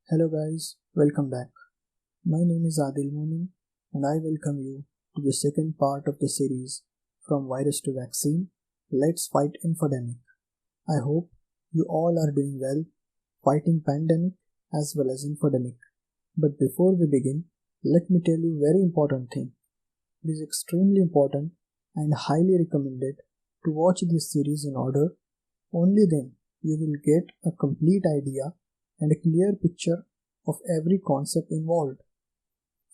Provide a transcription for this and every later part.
Hello guys, welcome back. My name is Adil Momin and I welcome you to the second part of the series From Virus to Vaccine, Let's Fight Infodemic. I hope you all are doing well fighting pandemic as well as infodemic. But before we begin, let me tell you a very important thing. It is extremely important and highly recommended to watch this series in order. Only then you will get a complete idea and a clear picture of every concept involved.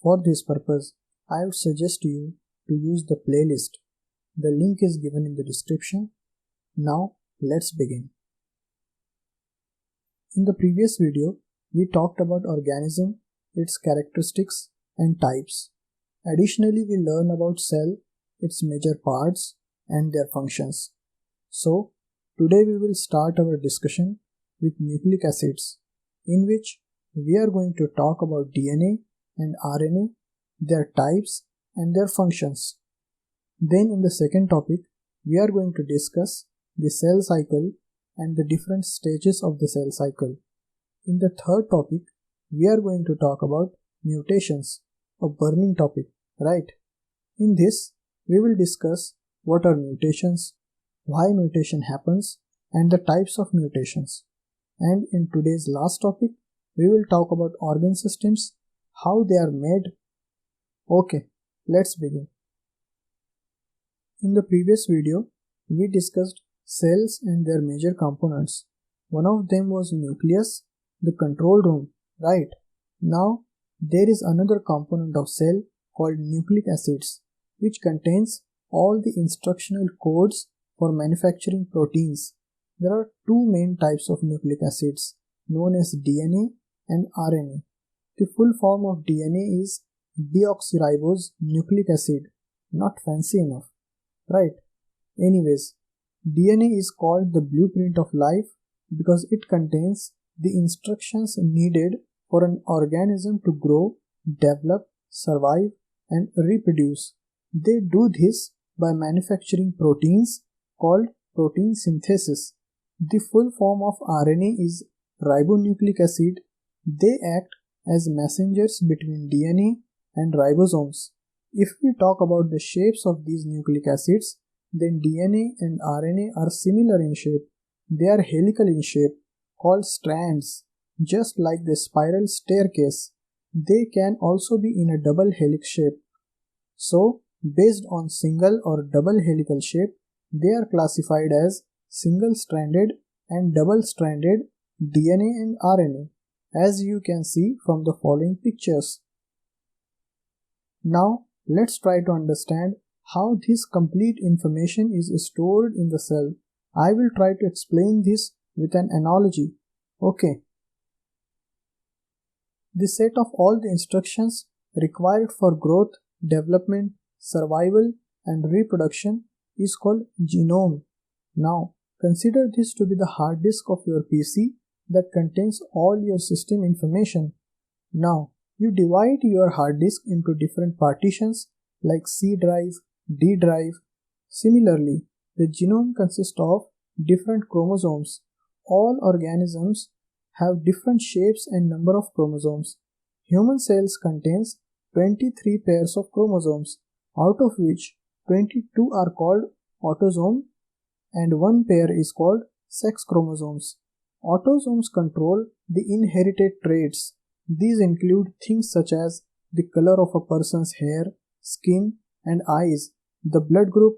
For this purpose, I would suggest you to use the playlist. The link is given in the description. Now, let's begin. In the previous video, we talked about organism, its characteristics and types. Additionally, we learn about cell, its major parts and their functions. So, today we will start our discussion with nucleic acids, in which we are going to talk about DNA and RNA, their types and their functions. Then in the second topic, we are going to discuss the cell cycle and the different stages of the cell cycle. In the third topic, we are going to talk about mutations, a burning topic, right? In this, we will discuss what are mutations, why mutation happens, and the types of mutations. And in today's last topic, we will talk about organ systems, how they are made. Okay, let's begin. In the previous video, we discussed cells and their major components. One of them was nucleus, the control room, right? Now, there is another component of cell called nucleic acids, which contains all the instructional codes for manufacturing proteins. There are two main types of nucleic acids known as DNA and RNA. The full form of DNA is deoxyribose nucleic acid. Not fancy enough, right? Anyways, DNA is called the blueprint of life because it contains the instructions needed for an organism to grow, develop, survive, and reproduce. They do this by manufacturing proteins called protein synthesis. The full form of RNA is ribonucleic acid. They act as messengers between DNA and ribosomes. If we talk about the shapes of these nucleic acids, then DNA and RNA are similar in shape. They are helical in shape, called strands, just like the spiral staircase. They can also be in a double helix shape. So, based on single or double helical shape, they are classified as single-stranded and double-stranded DNA and RNA, as you can see from the following pictures. Now, let's try to understand how this complete information is stored in the cell. I will try to explain this with an analogy. Okay. The set of all the instructions required for growth, development, survival, and reproduction is called genome. Now, consider this to be the hard disk of your PC that contains all your system information. Now, you divide your hard disk into different partitions like C drive, D drive. Similarly, the genome consists of different chromosomes. All organisms have different shapes and number of chromosomes. Human cells contains 23 pairs of chromosomes, out of which 22 are called autosome and one pair is called sex chromosomes. Autosomes control the inherited traits. These include things such as the color of a person's hair, skin, and eyes, the blood group,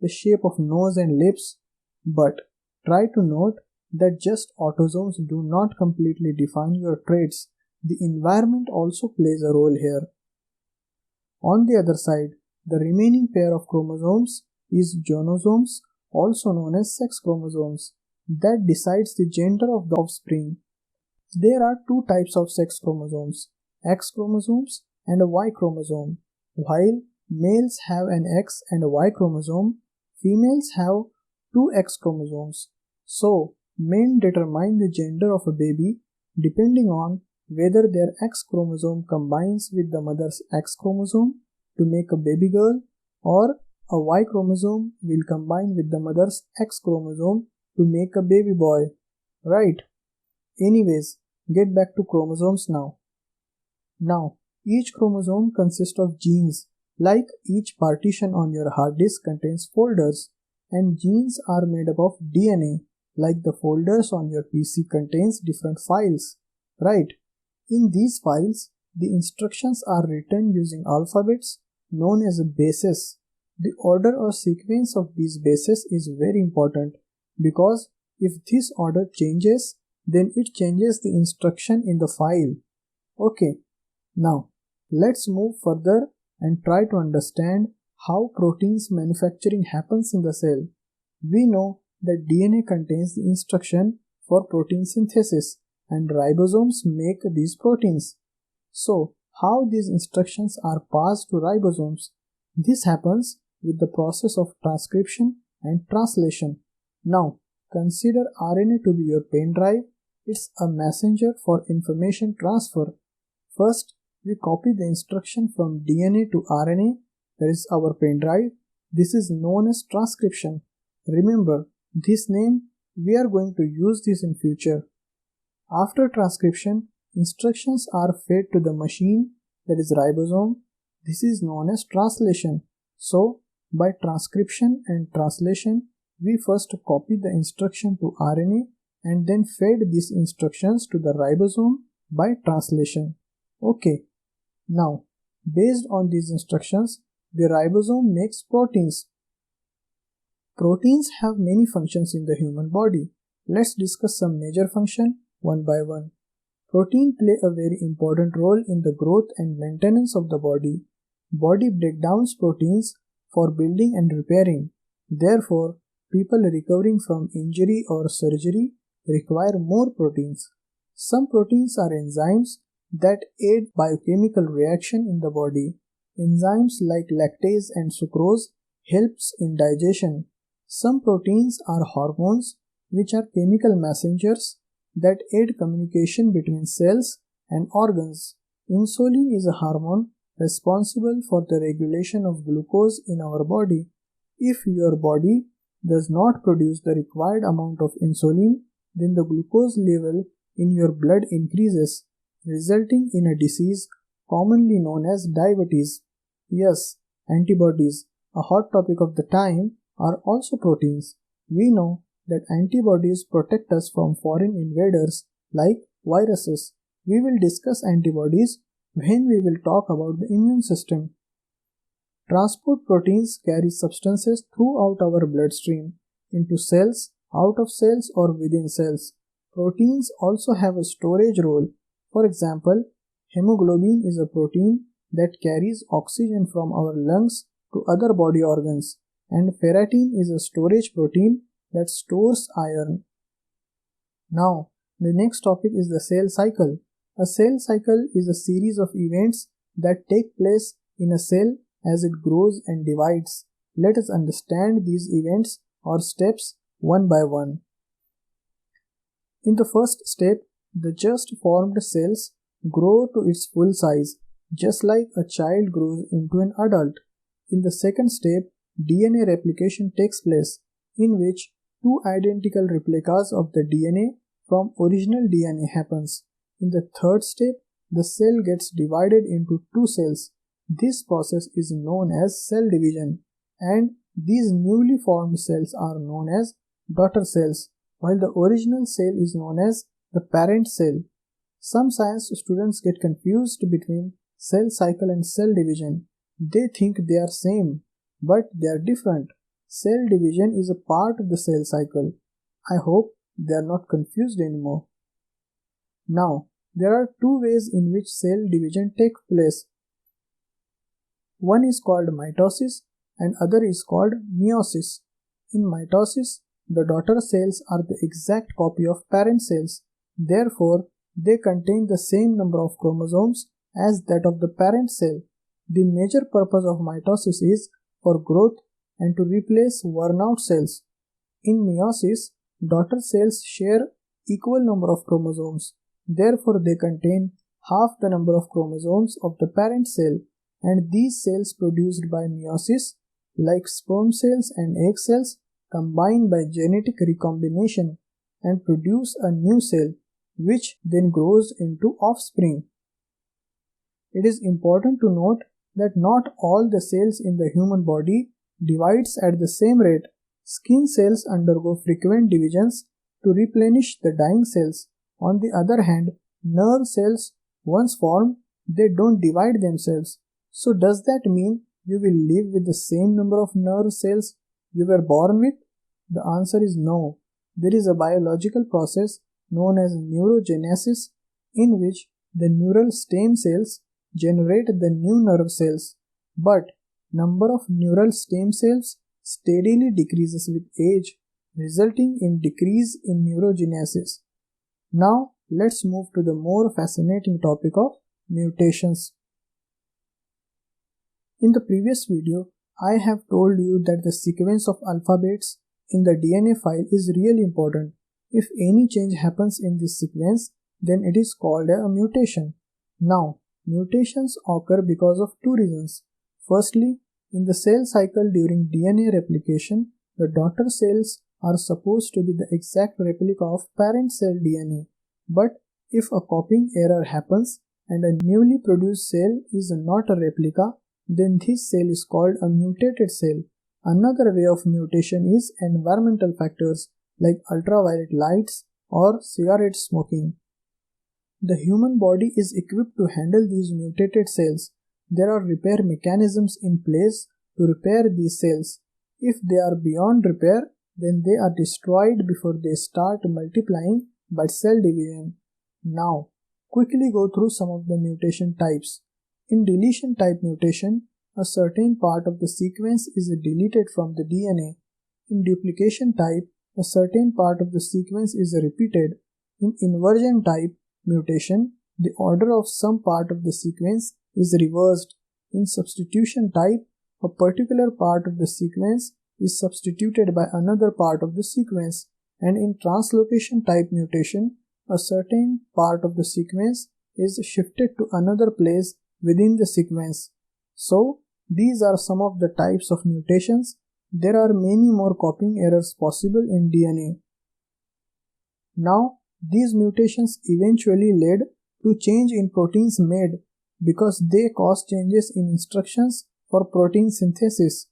the shape of nose and lips. But try to note that just autosomes do not completely define your traits. The environment also plays a role here. On the other side, the remaining pair of chromosomes is genosomes, also known as sex chromosomes, that decides the gender of the offspring. There are two types of sex chromosomes, X chromosomes and a Y chromosome. While males have an X and a Y chromosome, females have two X chromosomes. So, men determine the gender of a baby depending on whether their X chromosome combines with the mother's X chromosome to make a baby girl, or a Y chromosome will combine with the mother's X chromosome to make a baby boy, right? Anyways, get back to chromosomes now. Now, each chromosome consists of genes. Like each partition on your hard disk contains folders, and genes are made up of DNA, like the folders on your PC contains different files, right? In these files, the instructions are written using alphabets known as bases. The order or sequence of these bases is very important because if this order changes, then it changes the instruction in the file. Okay, now let's move further and try to understand how proteins manufacturing happens in the cell. We know that DNA contains the instruction for protein synthesis and ribosomes make these proteins. So, how these instructions are passed to ribosomes? This happens with the process of transcription and translation. Now, consider RNA to be your pen drive. It's a messenger for information transfer. First, we copy the instruction from DNA to RNA, that is our pen drive. This is known as transcription. Remember, this name, we are going to use this in future. After transcription, instructions are fed to the machine, that is ribosome. This is known as translation. So, by transcription and translation, we first copy the instruction to RNA and then fed these instructions to the ribosome by translation. Okay. Now, based on these instructions, the ribosome makes proteins. Proteins have many functions in the human body. Let's discuss some major functions one by one. Proteins play a very important role in the growth and maintenance of the body. Body breaks down proteins for building and repairing. Therefore, people recovering from injury or surgery require more proteins. Some proteins are enzymes that aid biochemical reaction in the body. Enzymes like lactase and sucrose helps in digestion. Some proteins are hormones which are chemical messengers that aid communication between cells and organs. Insulin is a hormone responsible for the regulation of glucose in our body. If your body does not produce the required amount of insulin, then the glucose level in your blood increases, resulting in a disease commonly known as diabetes. Yes, antibodies, a hot topic of the time, are also proteins. We know that antibodies protect us from foreign invaders like viruses. We will discuss antibodies when we will talk about the immune system. Transport proteins carry substances throughout our bloodstream into cells, out of cells, or within cells. Proteins also have a storage role. For example, hemoglobin is a protein that carries oxygen from our lungs to other body organs, and ferritin is a storage protein that stores iron. Now, the next topic is the cell cycle. A cell cycle is a series of events that take place in a cell as it grows and divides. Let us understand these events or steps one by one. In the first step, the just formed cells grow to its full size, just like a child grows into an adult. In the second step, DNA replication takes place, in which two identical replicas of the DNA from original DNA happens. In the third step, the cell gets divided into two cells. This process is known as cell division, and these newly formed cells are known as daughter cells, while the original cell is known as the parent cell. Some science students get confused between cell cycle and cell division. They think they are same, but they are different. Cell division is a part of the cell cycle. I hope they are not confused anymore. Now, there are two ways in which cell division takes place. One is called mitosis and other is called meiosis. In mitosis, the daughter cells are the exact copy of parent cells. Therefore, they contain the same number of chromosomes as that of the parent cell. The major purpose of mitosis is for growth and to replace worn-out cells. In meiosis, daughter cells share equal number of chromosomes. Therefore, they contain half the number of chromosomes of the parent cell, and these cells produced by meiosis, like sperm cells and egg cells, combine by genetic recombination and produce a new cell. which then grows into offspring. It is important to note that not all the cells in the human body divides at the same rate. Skin cells undergo frequent divisions to replenish the dying cells. On the other hand, nerve cells, once formed, they don't divide themselves. So does that mean you will live with the same number of nerve cells you were born with? The answer is no. There is a biological process known as neurogenesis in which the neural stem cells generate the new nerve cells, but number of neural stem cells steadily decreases with age, resulting in decrease in neurogenesis. Now let's move to the more fascinating topic of mutations. In the previous video, I have told you that the sequence of alphabets in the DNA file is really important. If any change happens in this sequence, then it is called a mutation. Now, mutations occur because of two reasons. Firstly, in the cell cycle during DNA replication, the daughter cells are supposed to be the exact replica of parent cell DNA. But if a copying error happens and a newly produced cell is not a replica, then this cell is called a mutated cell. Another way of mutation is environmental factors like ultraviolet lights or cigarette smoking. The human body is equipped to handle these mutated cells. There are repair mechanisms in place to repair these cells. If they are beyond repair, then they are destroyed before they start multiplying by cell division. Now, quickly go through some of the mutation types. In deletion type mutation, a certain part of the sequence is deleted from the DNA. In duplication type, a certain part of the sequence is repeated. In inversion type mutation, the order of some part of the sequence is reversed. In substitution type, a particular part of the sequence is substituted by another part of the sequence. And in translocation type mutation, a certain part of the sequence is shifted to another place within the sequence. So, these are some of the types of mutations. There are many more copying errors possible in DNA. Now, these mutations eventually led to change in proteins made because they cause changes in instructions for protein synthesis.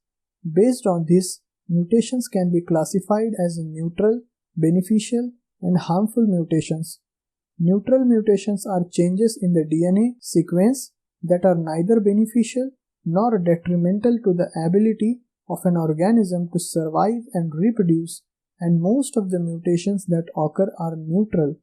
Based on this, mutations can be classified as neutral, beneficial, and harmful mutations. Neutral mutations are changes in the DNA sequence that are neither beneficial nor detrimental to the ability of an organism to survive and reproduce, and most of the mutations that occur are neutral.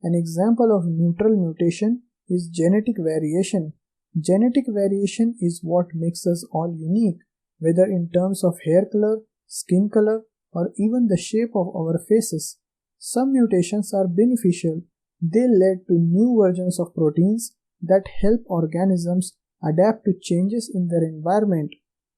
An example of neutral mutation is genetic variation. Genetic variation is what makes us all unique, whether in terms of hair color, skin color, or even the shape of our faces. Some mutations are beneficial. They led to new versions of proteins that help organisms adapt to changes in their environment.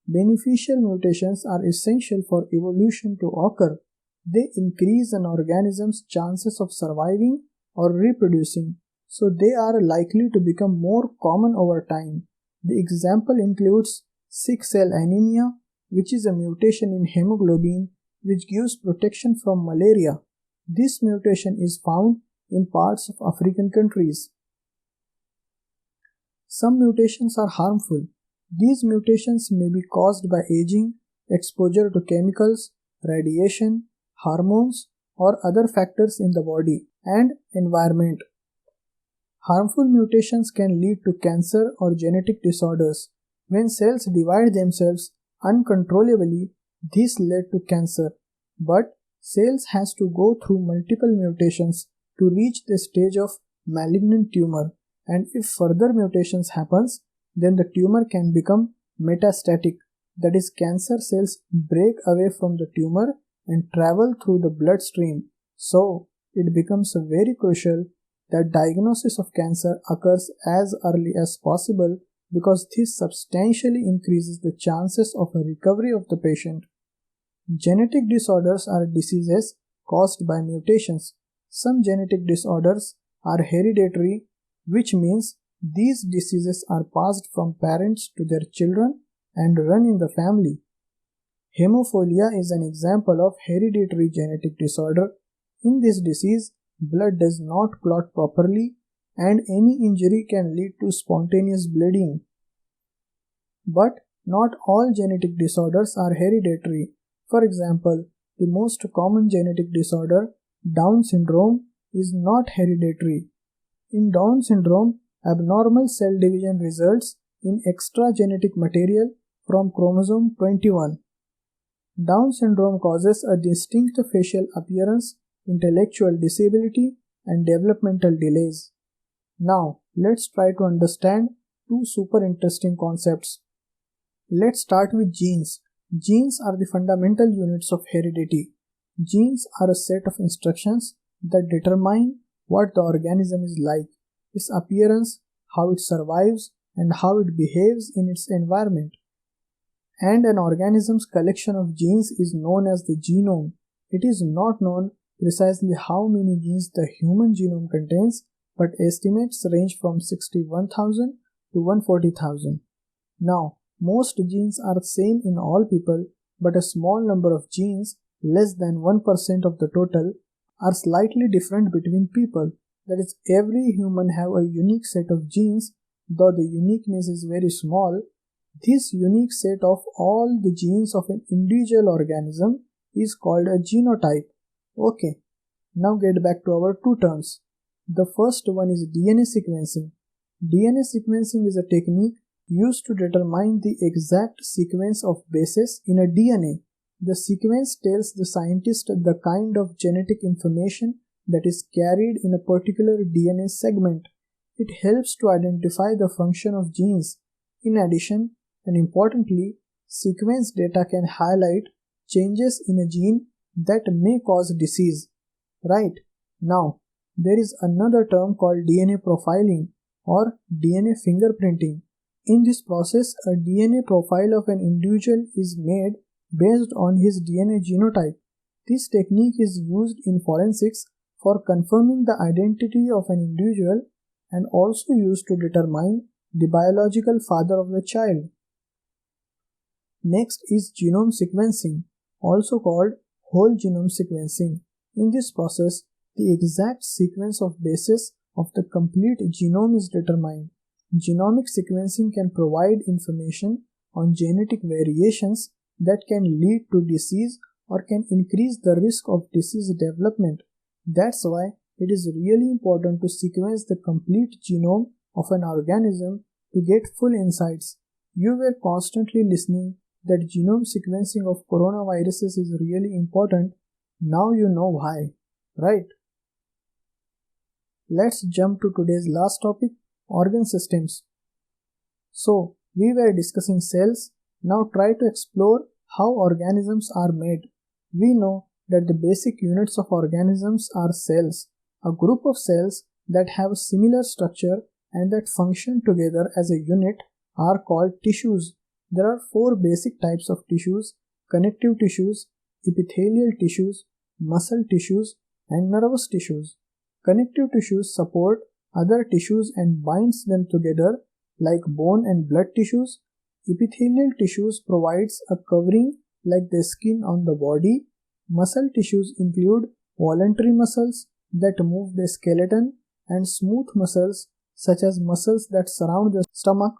Beneficial mutations are essential for evolution to occur. They increase an organism's chances of surviving or reproducing, so they are likely to become more common over time. The example includes sickle cell anemia, which is a mutation in hemoglobin which gives protection from malaria. This mutation is found in parts of African countries. Some mutations are harmful. These mutations may be caused by aging, exposure to chemicals, radiation, hormones, or other factors in the body and environment. Harmful mutations can lead to cancer or genetic disorders. When cells divide themselves uncontrollably, this led to cancer. But cells has to go through multiple mutations to reach the stage of malignant tumor, and if further mutations happens, then the tumor can become metastatic. That is, cancer cells break away from the tumor and travel through the bloodstream. So, it becomes very crucial that diagnosis of cancer occurs as early as possible because this substantially increases the chances of a recovery of the patient. Genetic disorders are diseases caused by mutations. Some genetic disorders are hereditary, which means these diseases are passed from parents to their children and run in the family. Hemophilia is an example of hereditary genetic disorder. In this disease, blood does not clot properly, and any injury can lead to spontaneous bleeding. But not all genetic disorders are hereditary. For example, the most common genetic disorder, Down syndrome, is not hereditary. In Down syndrome, abnormal cell division results in extra genetic material from chromosome 21. Down syndrome causes a distinct facial appearance, intellectual disability, and developmental delays. Now, let's try to understand two super interesting concepts. Let's start with genes. Genes are the fundamental units of heredity. Genes are a set of instructions that determine what the organism is like, its appearance, how it survives, and how it behaves in its environment. And an organism's collection of genes is known as the genome. It is not known precisely how many genes the human genome contains, but estimates range from 61,000 to 140,000. Now, most genes are the same in all people, but a small number of genes, less than 1% of the total, are slightly different between people. That is, every human have a unique set of genes, though the uniqueness is very small. This unique set of all the genes of an individual organism is called a genotype. Okay, now get back to our two terms. The first one is DNA sequencing. DNA sequencing is a technique used to determine the exact sequence of bases in a DNA. The sequence tells the scientist the kind of genetic information that is carried in a particular DNA segment. It helps to identify the function of genes. In addition, and importantly, sequence data can highlight changes in a gene that may cause disease. Right? Now, there is another term called DNA profiling or DNA fingerprinting. In this process, a DNA profile of an individual is made based on his DNA genotype. This technique is used in forensics for confirming the identity of an individual and also used to determine the biological father of the child. Next is genome sequencing, also called whole genome sequencing. In this process, the exact sequence of bases of the complete genome is determined. Genomic sequencing can provide information on genetic variations that can lead to disease or can increase the risk of disease development. That's why it is really important to sequence the complete genome of an organism to get full insights. You were constantly listening that genome sequencing of coronaviruses is really important. Now you know why, right? Let's jump to today's last topic, organ systems. So, we were discussing cells. Now try to explore how organisms are made. We know that the basic units of organisms are cells, a group of cells that have a similar structure and that function together as a unit are called tissues. There are four basic types of tissues: connective tissues, epithelial tissues, muscle tissues, and nervous tissues. Connective tissues support other tissues and binds them together like bone and blood tissues. Epithelial tissues provides a covering like the skin on the body. Muscle tissues include voluntary muscles that move the skeleton and smooth muscles such as muscles that surround the stomach.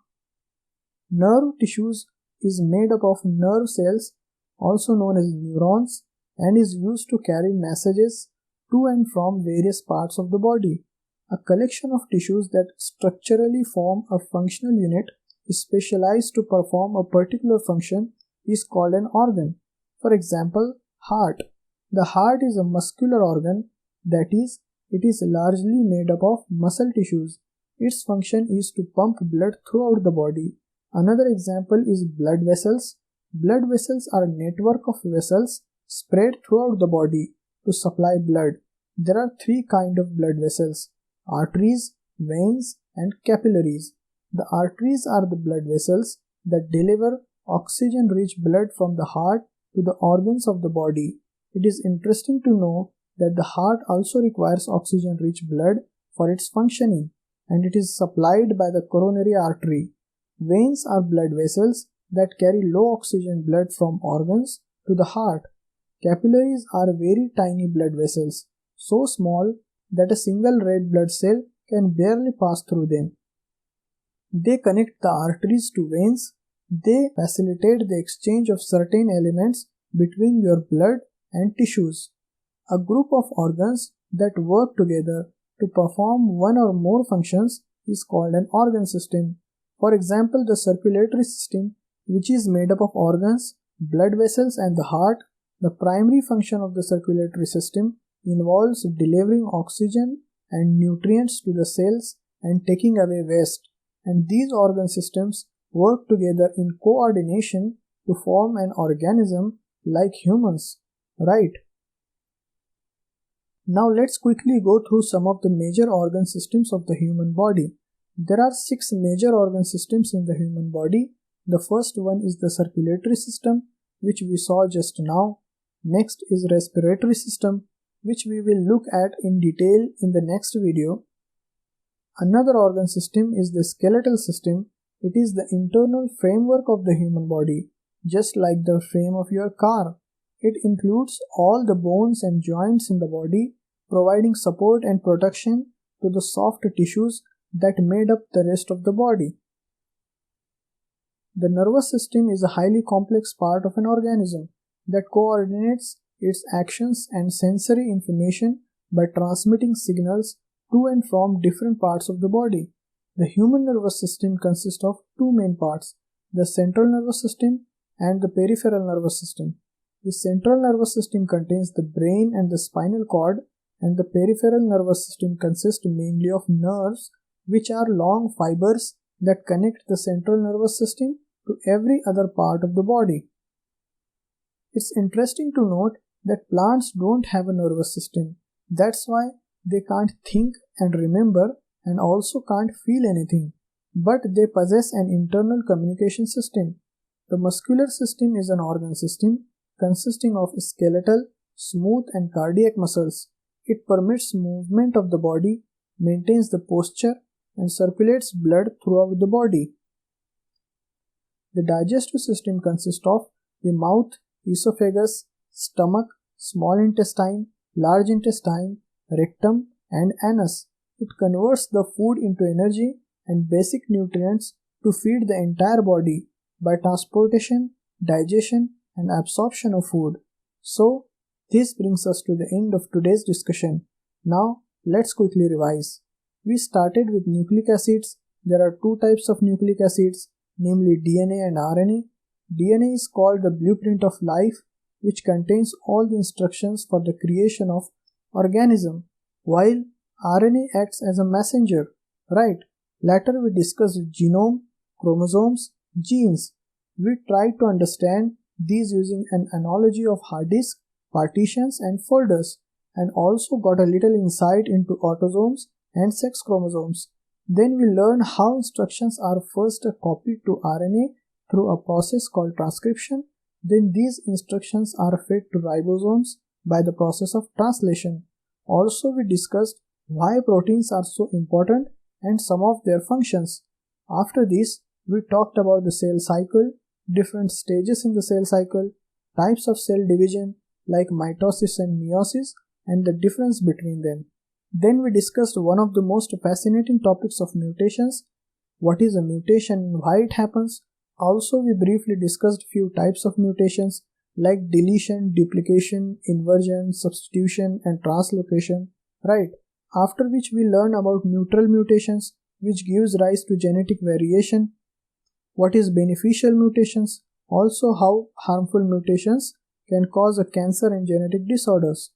Nerve tissues is made up of nerve cells, also known as neurons, and is used to carry messages to and from various parts of the body. A collection of tissues that structurally form a functional unit is specialized to perform a particular function is called an organ. For example, heart. The heart is a muscular organ, that is, it is largely made up of muscle tissues. Its function is to pump blood throughout the body. Another example is blood vessels. Blood vessels are a network of vessels spread throughout the body to supply blood. There are three kinds of blood vessels: arteries, veins, and capillaries. The arteries are the blood vessels that deliver oxygen-rich blood from the heart to the organs of the body. It is interesting to know that the heart also requires oxygen-rich blood for its functioning, and it is supplied by the coronary artery. Veins are blood vessels that carry low oxygen blood from organs to the heart. Capillaries are very tiny blood vessels, so small that a single red blood cell can barely pass through them. They connect the arteries to veins. They facilitate the exchange of certain elements between your blood and tissues. A group of organs that work together to perform one or more functions is called an organ system. For example, the circulatory system, which is made up of organs, blood vessels and the heart. The primary function of the circulatory system involves delivering oxygen and nutrients to the cells and taking away waste, and these organ systems work together in coordination to form an organism like humans, right? Now let's quickly go through some of the major organ systems of the human body. There are 6 major organ systems in the human body. The first one is the circulatory system, which we saw just now. Next is respiratory system, which we will look at in detail in the next video. Another organ system is the skeletal system. It is the internal framework of the human body, just like the frame of your car. It includes all the bones and joints in the body, providing support and protection to the soft tissues that made up the rest of the body. The nervous system is a highly complex part of an organism that coordinates its actions and sensory information by transmitting signals to and from different parts of the body. The human nervous system consists of 2 main parts, the central nervous system and the peripheral nervous system. The central nervous system contains the brain and the spinal cord, and the peripheral nervous system consists mainly of nerves, which are long fibers that connect the central nervous system to every other part of the body. It's interesting to note that plants don't have a nervous system. That's why they can't think and remember and also can't feel anything, but they possess an internal communication system. The muscular system is an organ system consisting of skeletal, smooth and cardiac muscles. It permits movement of the body, maintains the posture, and circulates blood throughout the body. The digestive system consists of the mouth, esophagus, stomach, small intestine, large intestine, rectum, and anus. It converts the food into energy and basic nutrients to feed the entire body by transportation, digestion, and absorption of food. So, this brings us to the end of today's discussion. Now, let's quickly revise. We started with nucleic acids. There are 2 types of nucleic acids, namely DNA and RNA. DNA is called the blueprint of life, which contains all the instructions for the creation of organism, while RNA acts as a messenger, right? Later we discussed genome, chromosomes, genes. We tried to understand these using an analogy of hard disk, partitions and folders, and also got a little insight into autosomes and sex chromosomes. Then we learned how instructions are first copied to RNA through a process called transcription. Then these instructions are fed to ribosomes by the process of translation. Also we discussed why proteins are so important and some of their functions. After this, we talked about the cell cycle, different stages in the cell cycle, types of cell division like mitosis and meiosis, and the difference between them. Then we discussed one of the most fascinating topics of mutations. What is a mutation and why it happens? Also, we briefly discussed few types of mutations like deletion, duplication, inversion, substitution, and translocation, right? After which we learn about neutral mutations, which gives rise to genetic variation. What is beneficial mutations? Also, how harmful mutations can cause a cancer and genetic disorders.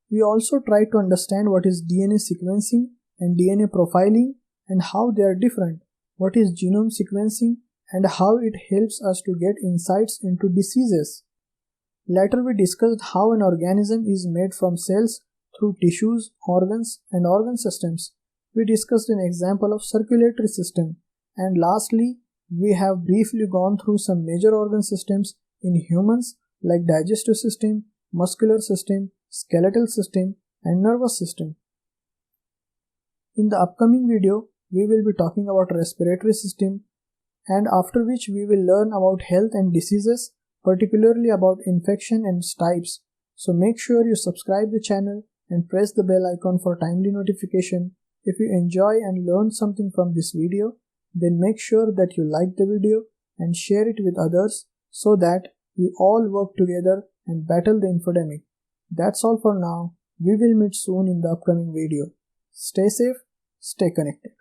We also try to understand what is DNA sequencing and DNA profiling and how they are different. What is genome sequencing and how it helps us to get insights into diseases. Later we discussed how an organism is made from cells through tissues, organs, and organ systems. We discussed an example of circulatory system. And lastly, we have briefly gone through some major organ systems in humans like digestive system, muscular system, skeletal system, and nervous system. In the upcoming video, we will be talking about respiratory system, and after which we will learn about health and diseases, particularly about infection and types. So make sure you subscribe the channel and press the bell icon for timely notification. If you enjoy and learn something from this video, then make sure that you like the video and share it with others so that we all work together and battle the infodemic. That's all for now. We will meet soon in the upcoming video. Stay safe, stay connected.